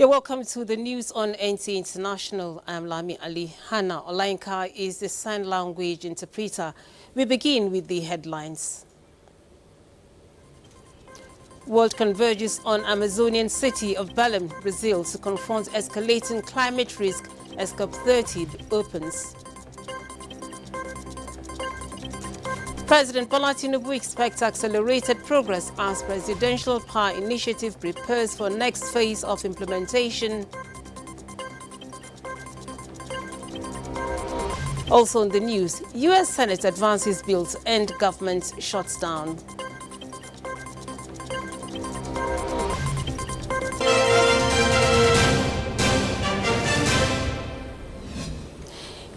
You're welcome to the news on NTA International. I'm Lami Ali. Hannah Olainka is the sign language interpreter. We begin with the headlines. World converges on Amazonian city of Belém, Brazil, to confront escalating climate risk as COP30 opens. President Bola Tinubu expects accelerated progress as Presidential Power Initiative prepares for next phase of implementation. Also in the news, U.S. Senate advances bill to end government shutdown.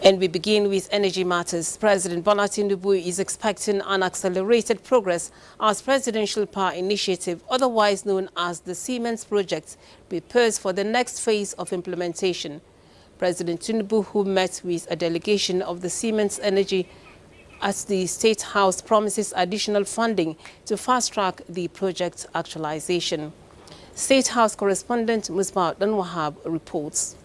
And we begin with energy matters. President Bola Tinubu is expecting an accelerated progress as Presidential Power Initiative, otherwise known as the Siemens Project, prepares for the next phase of implementation. President Tinubu, who met with a delegation of the Siemens Energy at the State House, promises additional funding to fast-track the project actualization. State House correspondent Musbah Danwahab reports.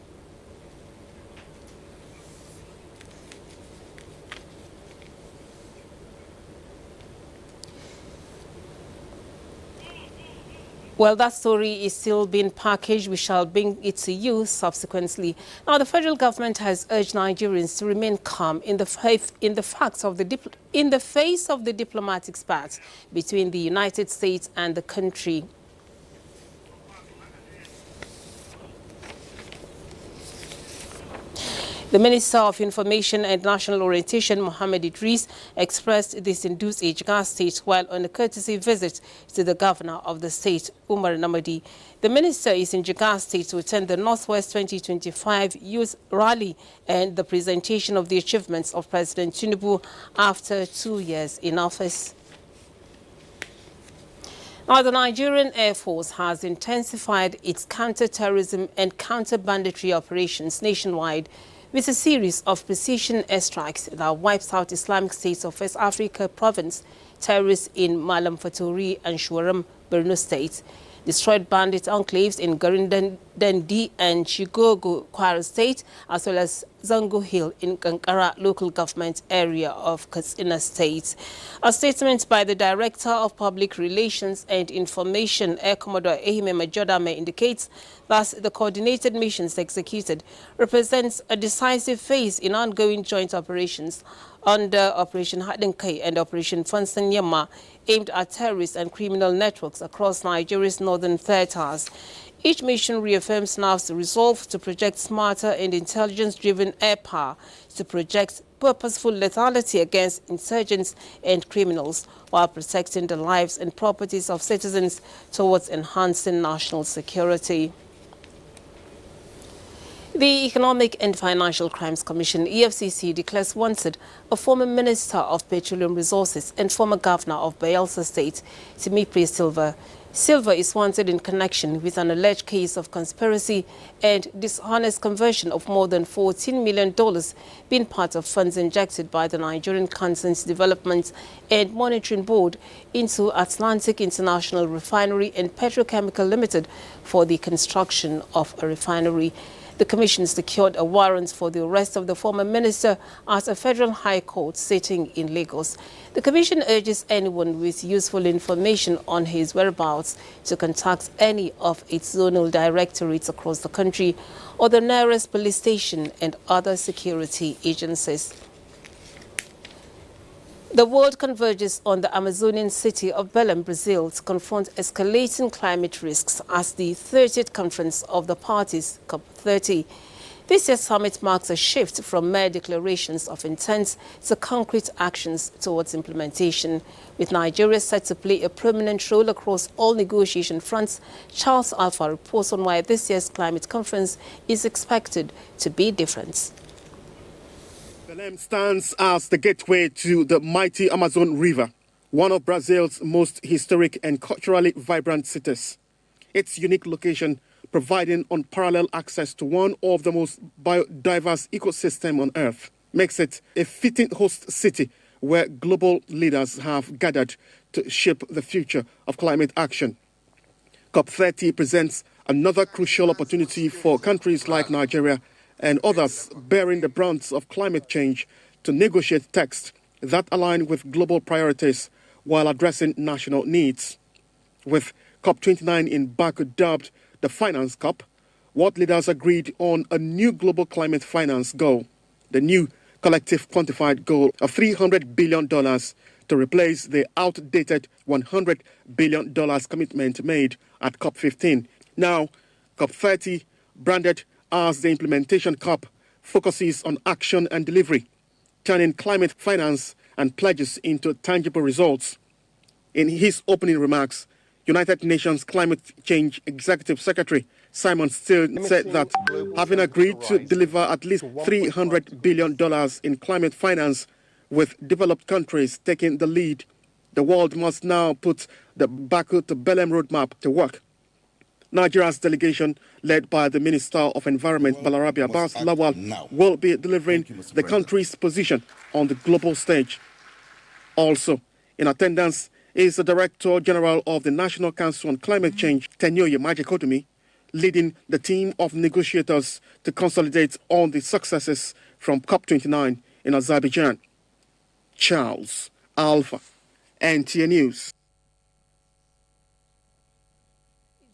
Well, that story is still being packaged. We shall bring it to you subsequently. Now, the federal government has urged Nigerians to remain calm in the face of the diplomatic spat between the United States and the country. The Minister of Information and National Orientation, Mohammed Idris, expressed this in Dutse, Jigawa State, while on a courtesy visit to the governor of the state, Umar Namadi. The minister is in Jigawa State to attend the Northwest 2025 Youth Rally and the presentation of the achievements of President Tinubu after 2 years in office. Now, the Nigerian Air Force has intensified its counter-terrorism and counter-banditry operations nationwide, with a series of precision airstrikes that wipes out Islamic States of West Africa province terrorists in Malam Fatori and Shuaram, Borno State, destroyed bandit enclaves in Garindendi and Chigogo, Kwara State, as well as Zango Hill in Kankara local government area of Katsina State. A statement by the Director of Public Relations and Information, Air Commodore Ehime Majodame, indicates that the coordinated missions executed represents a decisive phase in ongoing joint operations under Operation Hadenkai and Operation Fansan Yama, aimed at terrorist and criminal networks across Nigeria's northern theaters. Each mission reaffirms NAV's resolve to project smarter and intelligence-driven air power to project purposeful lethality against insurgents and criminals while protecting the lives and properties of citizens towards enhancing national security. The Economic and Financial Crimes Commission, EFCC, declares wanted a former Minister of Petroleum Resources and former Governor of Bayelsa State, Timipre Silva. Silva is wanted in connection with an alleged case of conspiracy and dishonest conversion of more than $14 million being part of funds injected by the Nigerian Consent Development and Monitoring Board into Atlantic International Refinery and Petrochemical Limited for the construction of a refinery. The Commission secured a warrant for the arrest of the former minister at a federal high court sitting in Lagos. The Commission urges anyone with useful information on his whereabouts to contact any of its zonal directorates across the country or the nearest police station and other security agencies. The world converges on the Amazonian city of Belém, Brazil, to confront escalating climate risks as the 30th conference of the parties, COP30. This year's summit marks a shift from mere declarations of intent to concrete actions towards implementation. With Nigeria set to play a prominent role across all negotiation fronts, Charles Alpha reports on why this year's climate conference is expected to be different. Belém stands as the gateway to the mighty Amazon River, one of Brazil's most historic and culturally vibrant cities. Its unique location providing unparalleled access to one of the most biodiverse ecosystems on Earth makes it a fitting host city where global leaders have gathered to shape the future of climate action. COP30 presents another crucial opportunity for countries like Nigeria and others bearing the brunt of climate change to negotiate texts that align with global priorities while addressing national needs. With COP29 in Baku dubbed the Finance Cup, world leaders agreed on a new global climate finance goal, the new collective quantified goal of $300 billion to replace the outdated $100 billion commitment made at COP15. Now, COP30, branded as the Implementation Cup, focuses on action and delivery, turning climate finance and pledges into tangible results. In his opening remarks, United Nations Climate Change Executive Secretary Simon Still said that having agreed to deliver at least $300 billion in climate finance with developed countries taking the lead, the world must now put the Baku to Belém roadmap to work. Nigeria's delegation, led by the Minister of Environment, Balarabe Abbas Lawal, will be delivering the country's position on the global stage. Also, in attendance is the Director General of the National Council on Climate Change, Tenyoye Majekodumi, leading the team of negotiators to consolidate on the successes from COP29 in Azerbaijan. Charles Alpha, NTA News.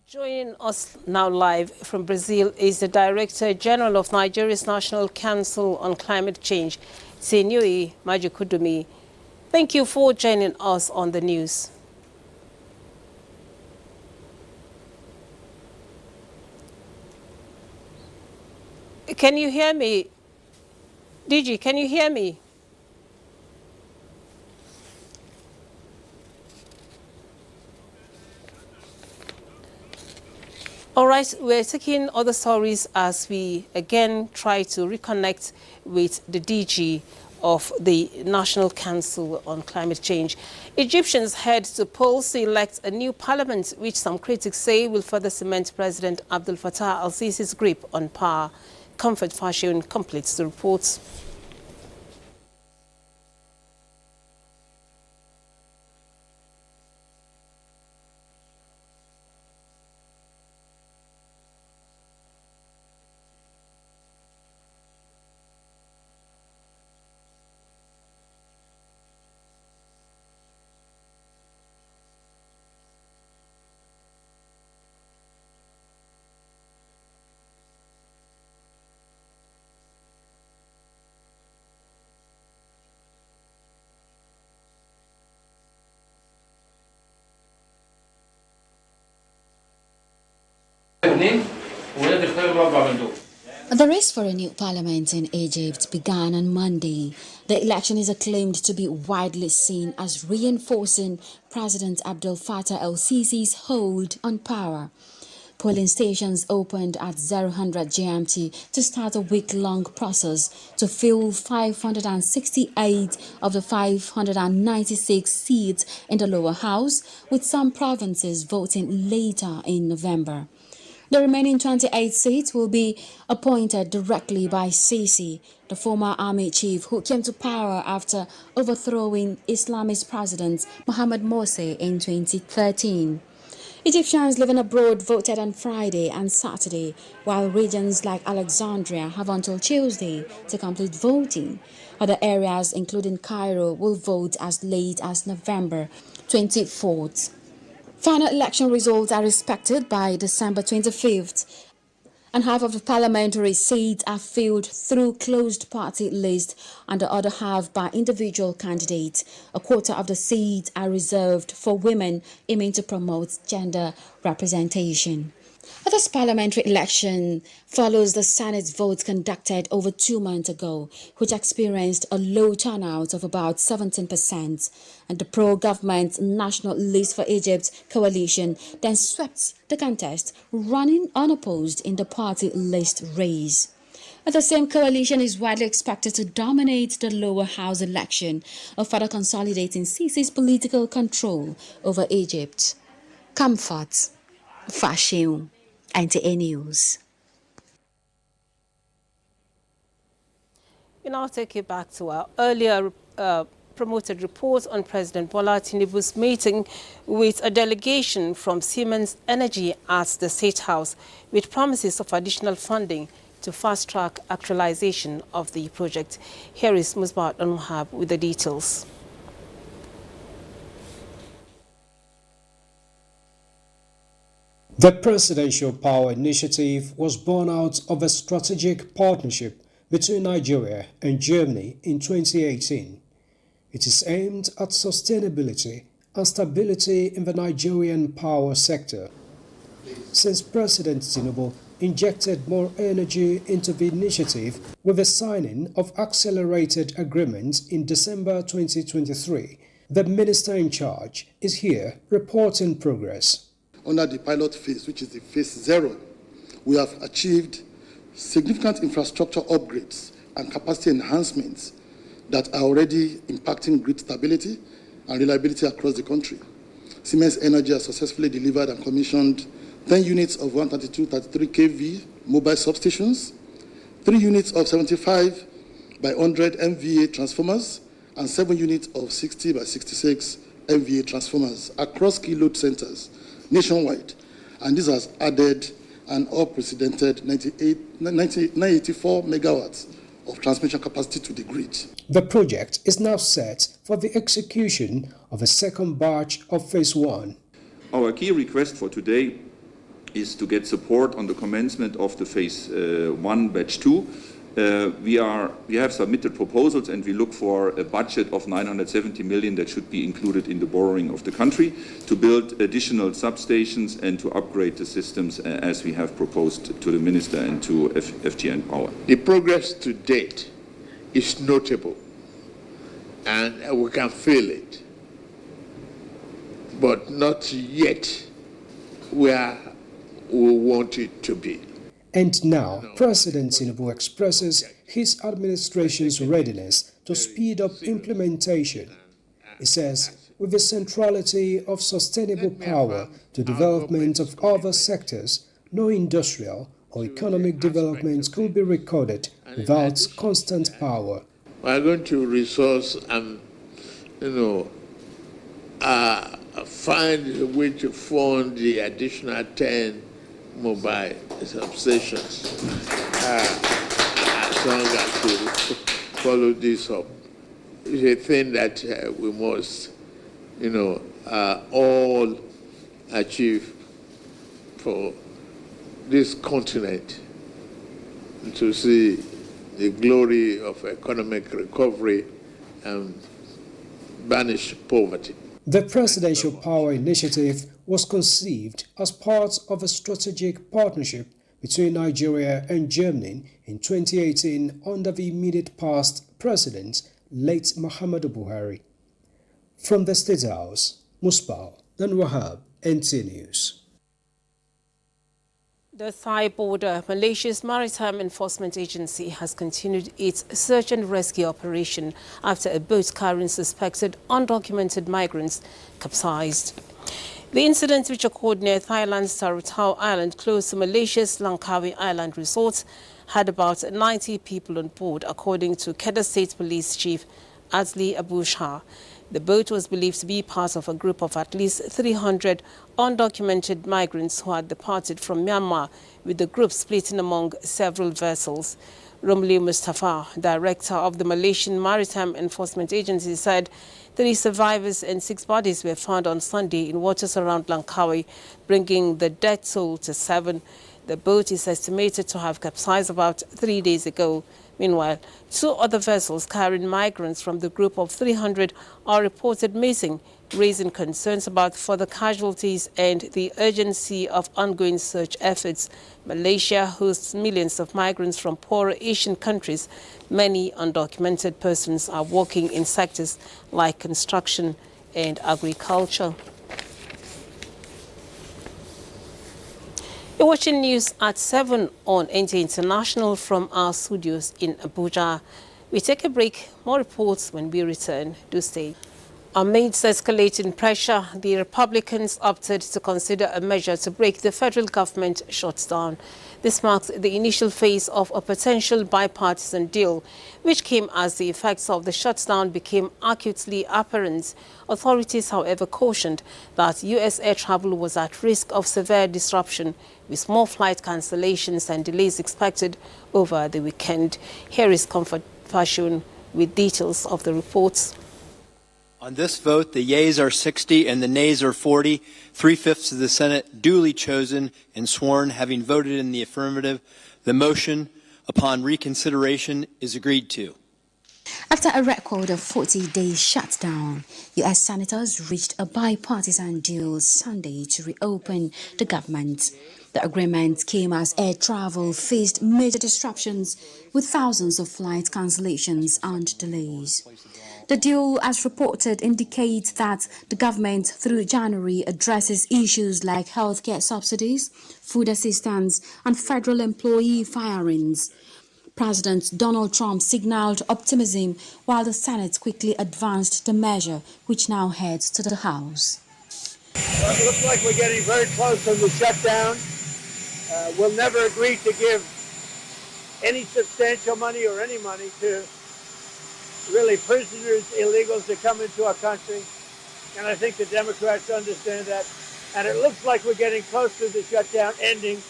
Joining us now live from Brazil is the Director General of Nigeria's National Council on Climate Change, Tenyoye Majekodumi. Thank you for joining us on the news. Can you hear me? DG, can you hear me? All right, we're taking other stories as we again try to reconnect with the DG of the National Council on Climate Change. Egyptians head to polls to elect a new parliament, which some critics say will further cement President Abdel Fattah al-Sisi's grip on power. Comfort Fashion completes the report. The race for a new parliament in Egypt began on Monday. The election is acclaimed to be widely seen as reinforcing President Abdel Fattah el-Sisi's hold on power. Polling stations opened at 0000 GMT to start a week-long process to fill 568 of the 596 seats in the lower house, with some provinces voting later in November. The remaining 28 seats will be appointed directly by Sisi, the former army chief who came to power after overthrowing Islamist President Mohamed Morsi in 2013. Egyptians living abroad voted on Friday and Saturday, while regions like Alexandria have until Tuesday to complete voting. Other areas, including Cairo, will vote as late as November 24th. Final election results are expected by December 25th, and half of the parliamentary seats are filled through closed party lists and the other half by individual candidates. A quarter of the seats are reserved for women, aiming to promote gender representation. This parliamentary election follows the Senate's votes conducted over 2 months ago, which experienced a low turnout of about 17%, and the pro-government National List for Egypt coalition then swept the contest, running unopposed in the party list race. The same coalition is widely expected to dominate the lower house election, further consolidating Sisi's political control over Egypt. Comfort, Fashion, NTA News. We now take you back to our earlier promoted reports on President Bola Tinubu's meeting with a delegation from Siemens Energy at the State House with promises of additional funding to fast-track actualization of the project. Here is Musbat Al-Muhab with the details. The Presidential Power Initiative was born out of a strategic partnership between Nigeria and Germany in 2018. It is aimed at sustainability and stability in the Nigerian power sector. Since President Tinubu injected more energy into the initiative with the signing of accelerated agreements in December 2023, the minister in charge is here reporting progress. Under the pilot phase, which is the phase 0, we have achieved significant infrastructure upgrades and capacity enhancements that are already impacting grid stability and reliability across the country. Siemens Energy has successfully delivered and commissioned 10 units of 132/33 kV mobile substations, 3 units of 75 by 100 MVA transformers, and 7 units of 60 by 66 MVA transformers across key load centers nationwide. And this has added an unprecedented 984 megawatts of transmission capacity to the grid. The project is now set for the execution of a second batch of phase 1. Our key request for today is to get support on the commencement of the phase 1 batch 2. We have submitted proposals and we look for a budget of 970 million that should be included in the borrowing of the country to build additional substations and to upgrade the systems as we have proposed to the Minister and to FGN Power. The progress to date is notable and we can feel it, but not yet where we want it to be. And now, President Tinubu expresses his administration's readiness to speed up implementation. He says, with the centrality of sustainable power to development of other sectors, no industrial or economic development could be recorded without constant power. We are going to resource and, find a way to fund the additional 10 mobile substations as long as we follow this up. It's a thing that we must, all achieve for this continent to see the glory of economic recovery and banish poverty. The Presidential Power Initiative was conceived as part of a strategic partnership between Nigeria and Germany in 2018 under the immediate past President, late Muhammadu Buhari. From the State House, Musbal and Wahab, NTA News. The Thai border, Malaysia's Maritime Enforcement Agency, has continued its search and rescue operation after a boat carrying suspected undocumented migrants capsized. The incident, which occurred near Thailand's Sarutao Island, close to Malaysia's Langkawi Island resort, had about 90 people on board, according to Kedah State Police Chief Azli Abuja. The boat was believed to be part of a group of at least 300 undocumented migrants who had departed from Myanmar, with the group splitting among several vessels. Romli Mustafa, director of the Malaysian Maritime Enforcement Agency, said 3 survivors and 6 bodies were found on Sunday in waters around Langkawi, bringing the dead toll to 7. The boat is estimated to have capsized about 3 days ago. Meanwhile, 2 other vessels carrying migrants from the group of 300 are reported missing, raising concerns about further casualties and the urgency of ongoing search efforts. Malaysia hosts millions of migrants from poorer Asian countries. Many undocumented persons are working in sectors like construction and agriculture. You're watching news at 7 on NTA International from our studios in Abuja. We take a break. More reports when we return. Do stay. Amidst escalating pressure, the Republicans opted to consider a measure to break the federal government shutdown. This marks the initial phase of a potential bipartisan deal, which came as the effects of the shutdown became acutely apparent. Authorities, however, cautioned that U.S. air travel was at risk of severe disruption, with more flight cancellations and delays expected over the weekend. Here is Comfort Fashion with details of the reports. On this vote, the yeas are 60 and the nays are 40. 3/5 of the Senate duly chosen and sworn, having voted in the affirmative. The motion upon reconsideration is agreed to. After a record of 40-day shutdown, U.S. senators reached a bipartisan deal Sunday to reopen the government. The agreement came as air travel faced major disruptions, with thousands of flight cancellations and delays. The deal, as reported, indicates that the government through January addresses issues like healthcare subsidies, food assistance, and federal employee firings. President Donald Trump signaled optimism while the Senate quickly advanced the measure, which now heads to the House. Well, it looks like we're getting very close on the shutdown. We'll never agree to give any substantial money or any money to really prisoners, illegals that come into our country. And I think the Democrats understand that. And it looks like we're getting close to the shutdown ending.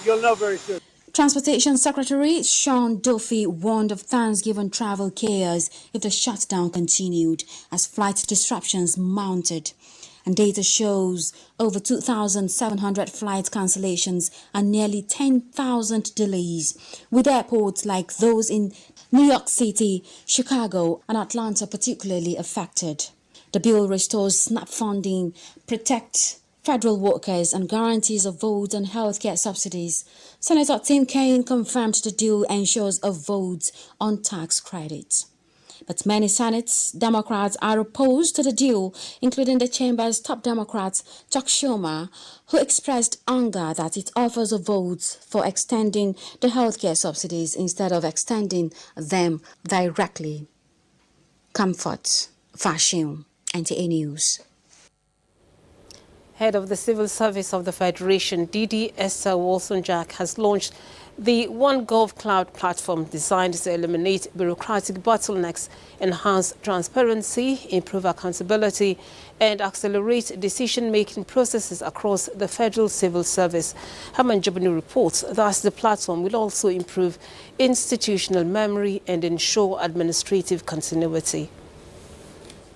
You'll know very soon. Transportation Secretary Sean Duffy warned of Thanksgiving travel chaos if the shutdown continued as flight disruptions mounted. And data shows over 2,700 flight cancellations and nearly 10,000 delays, with airports like those in New York City, Chicago, and Atlanta particularly affected. The bill restores SNAP funding, protects federal workers, and guarantees a vote on healthcare subsidies. Senator Tim Kaine confirmed the deal ensures a vote on tax credits. But many Senate Democrats are opposed to the deal, including the chamber's top Democrat, Chuck Schumer, who expressed anger that it offers a vote for extending the healthcare subsidies instead of extending them directly. Comfort Fashion, NTA News. Head of the Civil Service of the Federation, DD Esther Wilson-Jack, has launched the OneGov Cloud platform designed to eliminate bureaucratic bottlenecks, enhance transparency, improve accountability, and accelerate decision-making processes across the federal civil service. Herman Jobanu reports that the platform will also improve institutional memory and ensure administrative continuity.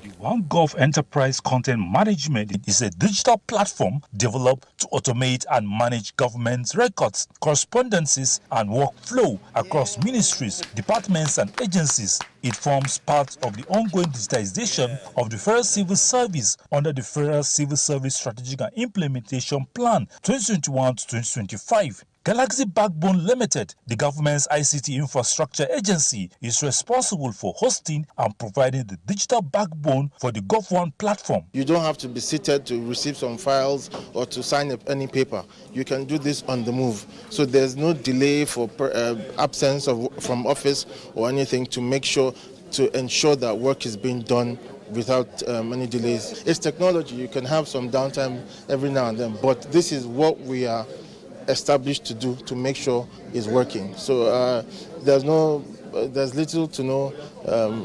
The OneGov Enterprise Content Management is a digital platform developed to automate and manage government records, correspondences, and workflow across ministries, departments, and agencies. It forms part of the ongoing digitization of the Federal Civil Service under the Federal Civil Service Strategic and Implementation Plan 2021 to 2025. Galaxy Backbone Limited, the government's ICT infrastructure agency, is responsible for hosting and providing the digital backbone for the GovOne platform. You don't have to be seated to receive some files or to sign any paper. You can do this on the move. So there's no delay for absence from office or anything to ensure that work is being done without any delays. It's technology. You can have some downtime every now and then, but this is what we are established to do to make sure it's working. So there's little to no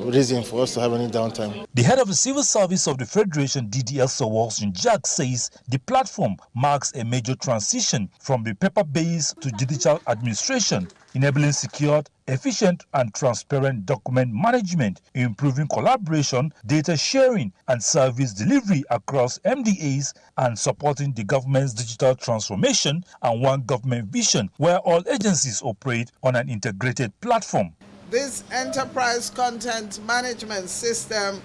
reason for us to have any downtime. The head of the Civil Service of the Federation, DD Esther Wilson-Jack, says the platform marks a major transition from the paper-based to digital administration, enabling secure, efficient, and transparent document management, improving collaboration, data sharing, and service delivery across MDAs, and supporting the government's digital transformation and one government vision, where all agencies operate on an integrated platform. This enterprise content management system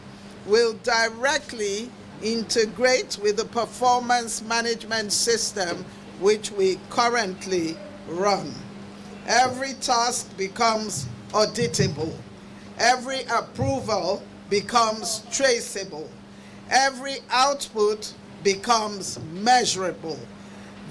will directly integrate with the performance management system which we currently run. Every task becomes auditable. Every approval becomes traceable. Every output becomes measurable.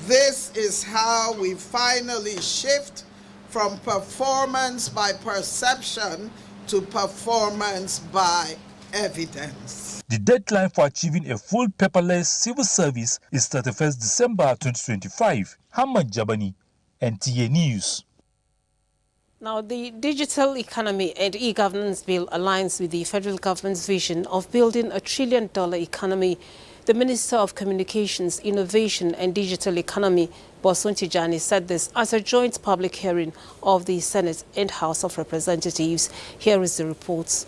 This is how we finally shift from performance by perception to performance by evidence. The deadline for achieving a full paperless civil service is 31st December 2025. Hamad Jabani, NTA News. Now, the Digital Economy and E-Governance Bill aligns with the federal government's vision of building a $1 trillion economy. The Minister of Communications, Innovation and Digital Economy, Bosun Tijani, said this at a joint public hearing of the Senate and House of Representatives. Here is the report.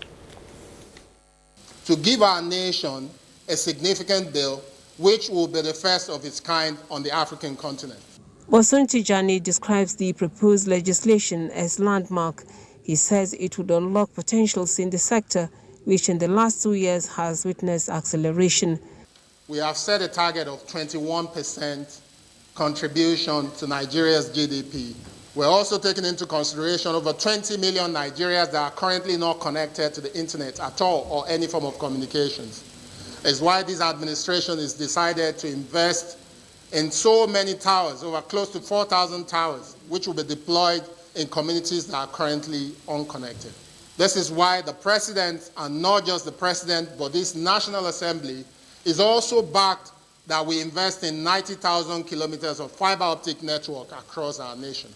To give our nation a significant bill, which will be the first of its kind on the African continent. Bosun Tijani describes the proposed legislation as landmark. He says it would unlock potentials in the sector, which in the last 2 years has witnessed acceleration. We have set a target of 21% contribution to Nigeria's GDP. We're also taking into consideration over 20 million Nigerians that are currently not connected to the internet at all or any form of communications. It's why this administration has decided to invest in so many towers, over close to 4,000 towers, which will be deployed in communities that are currently unconnected. This is why the president, and not just the president, but this National Assembly, is also backed that we invest in 90,000 kilometers of fiber optic network across our nation.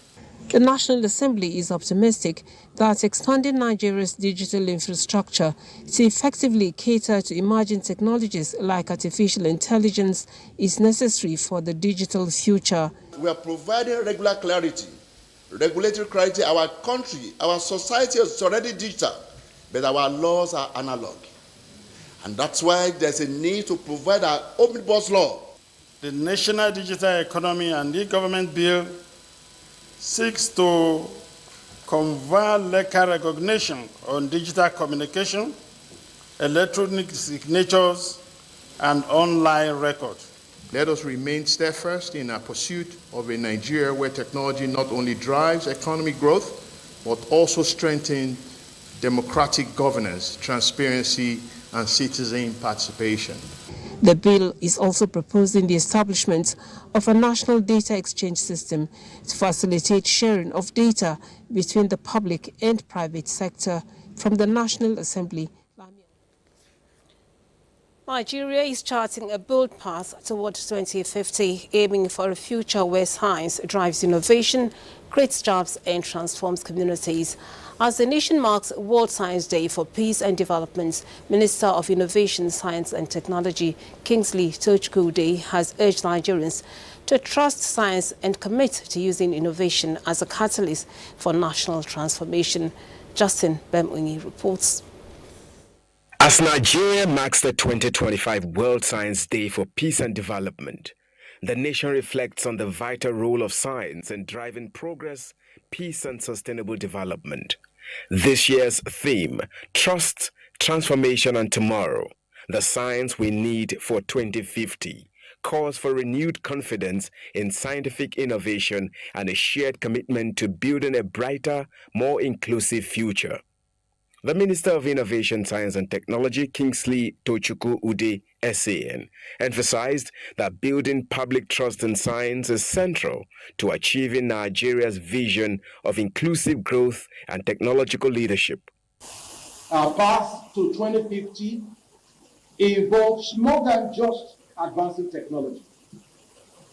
The National Assembly is optimistic that expanding Nigeria's digital infrastructure to effectively cater to emerging technologies like artificial intelligence is necessary for the digital future. We are providing regular clarity, regulatory clarity. Our country, our society is already digital, but our laws are analog. And that's why there's a need to provide our omnibus law. The National Digital Economy and E-Government Bill seeks to confer legal recognition on digital communication, electronic signatures, and online records. Let us remain steadfast in our pursuit of a Nigeria where technology not only drives economic growth, but also strengthens democratic governance, transparency, and citizen participation. The bill is also proposing the establishment of a national data exchange system to facilitate sharing of data between the public and private sector. From the National Assembly, Nigeria is charting a bold path towards 2050, aiming for a future where science drives innovation, creates jobs and transforms communities. As the nation marks World Science Day for Peace and Development, Minister of Innovation, Science and Technology, Kingsley Tochukwu has urged Nigerians to trust science and commit to using innovation as a catalyst for national transformation. Justin Bemwini reports. As Nigeria marks the 2025 World Science Day for Peace and Development, the nation reflects on the vital role of science in driving progress, peace and sustainable development. This year's theme, Trust, Transformation and Tomorrow, the science we need for 2050, calls for renewed confidence in scientific innovation and a shared commitment to building a brighter, more inclusive future. The Minister of Innovation, Science and Technology, Kingsley Tochukwu, SAN, emphasized that building public trust in science is central to achieving Nigeria's vision of inclusive growth and technological leadership. Our path to 2050 involves more than just advancing technology.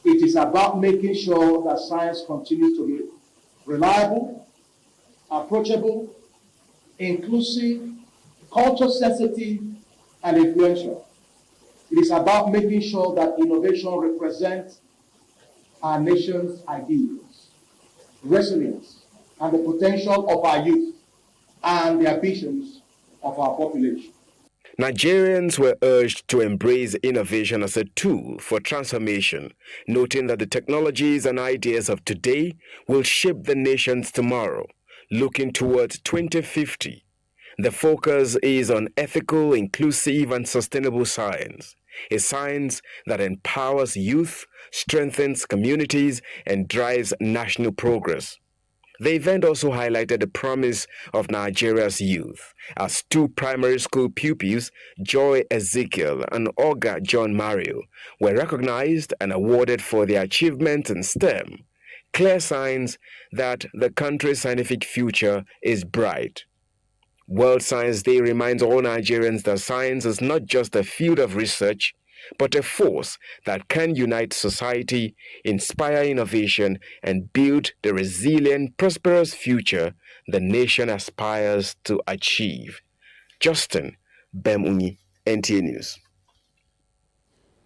It is about making sure that science continues to be reliable, approachable, inclusive, culture-sensitive, and influential. It is about making sure that innovation represents our nation's ideals, resilience, and the potential of our youth and the ambitions of our population. Nigerians were urged to embrace innovation as a tool for transformation, noting that the technologies and ideas of today will shape the nation's tomorrow. Looking towards 2050, the focus is on ethical, inclusive, and sustainable science, a science that empowers youth, strengthens communities, and drives national progress. The event also highlighted the promise of Nigeria's youth, as two primary school pupils, Joy Ezekiel and Olga John Mario, were recognized and awarded for their achievements in STEM. Clear signs that the country's scientific future is bright. World Science Day reminds all Nigerians that science is not just a field of research, but a force that can unite society, inspire innovation, and build the resilient, prosperous future the nation aspires to achieve. Justin Bemunyi, NTA News.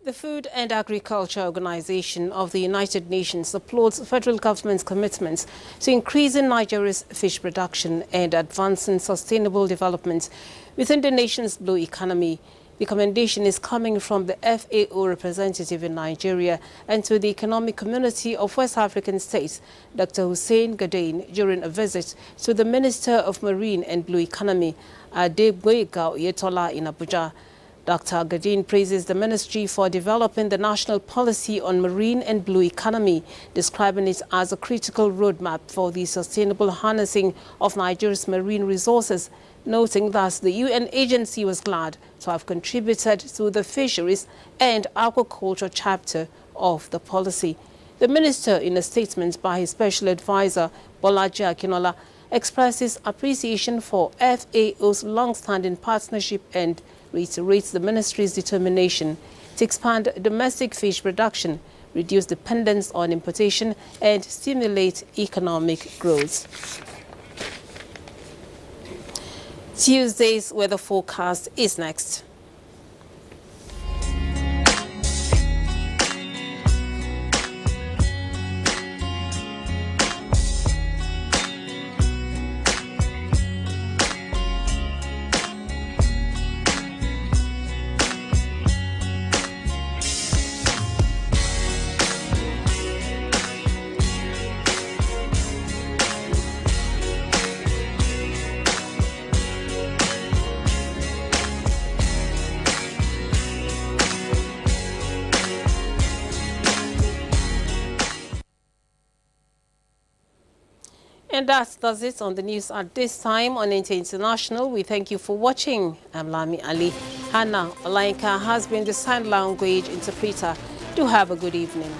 The Food and Agriculture Organization of the United Nations applauds federal government's commitments to increasing Nigeria's fish production and advancing sustainable development within the nation's blue economy. The commendation is coming from the FAO representative in Nigeria and to the economic community of West African states, Dr. Hussein Gadain, during a visit to the Minister of Marine and Blue Economy, Adegboyega Oyetola, in Abuja. Dr. Gadain praises the ministry for developing the national policy on marine and blue economy, describing it as a critical roadmap for the sustainable harnessing of Nigeria's marine resources, noting that the UN agency was glad to have contributed to the fisheries and aquaculture chapter of the policy. The minister, in a statement by his special advisor, Bolaji Akinola, expresses appreciation for FAO's long-standing partnership and reiterates the ministry's determination to expand domestic fish production, reduce dependence on importation, and stimulate economic growth. Tuesday's weather forecast is next. And that does it on the news at this time on NTA International. We thank you for watching. I'm Lami Ali. Hannah Olainka has been the sign language interpreter. Do have a good evening.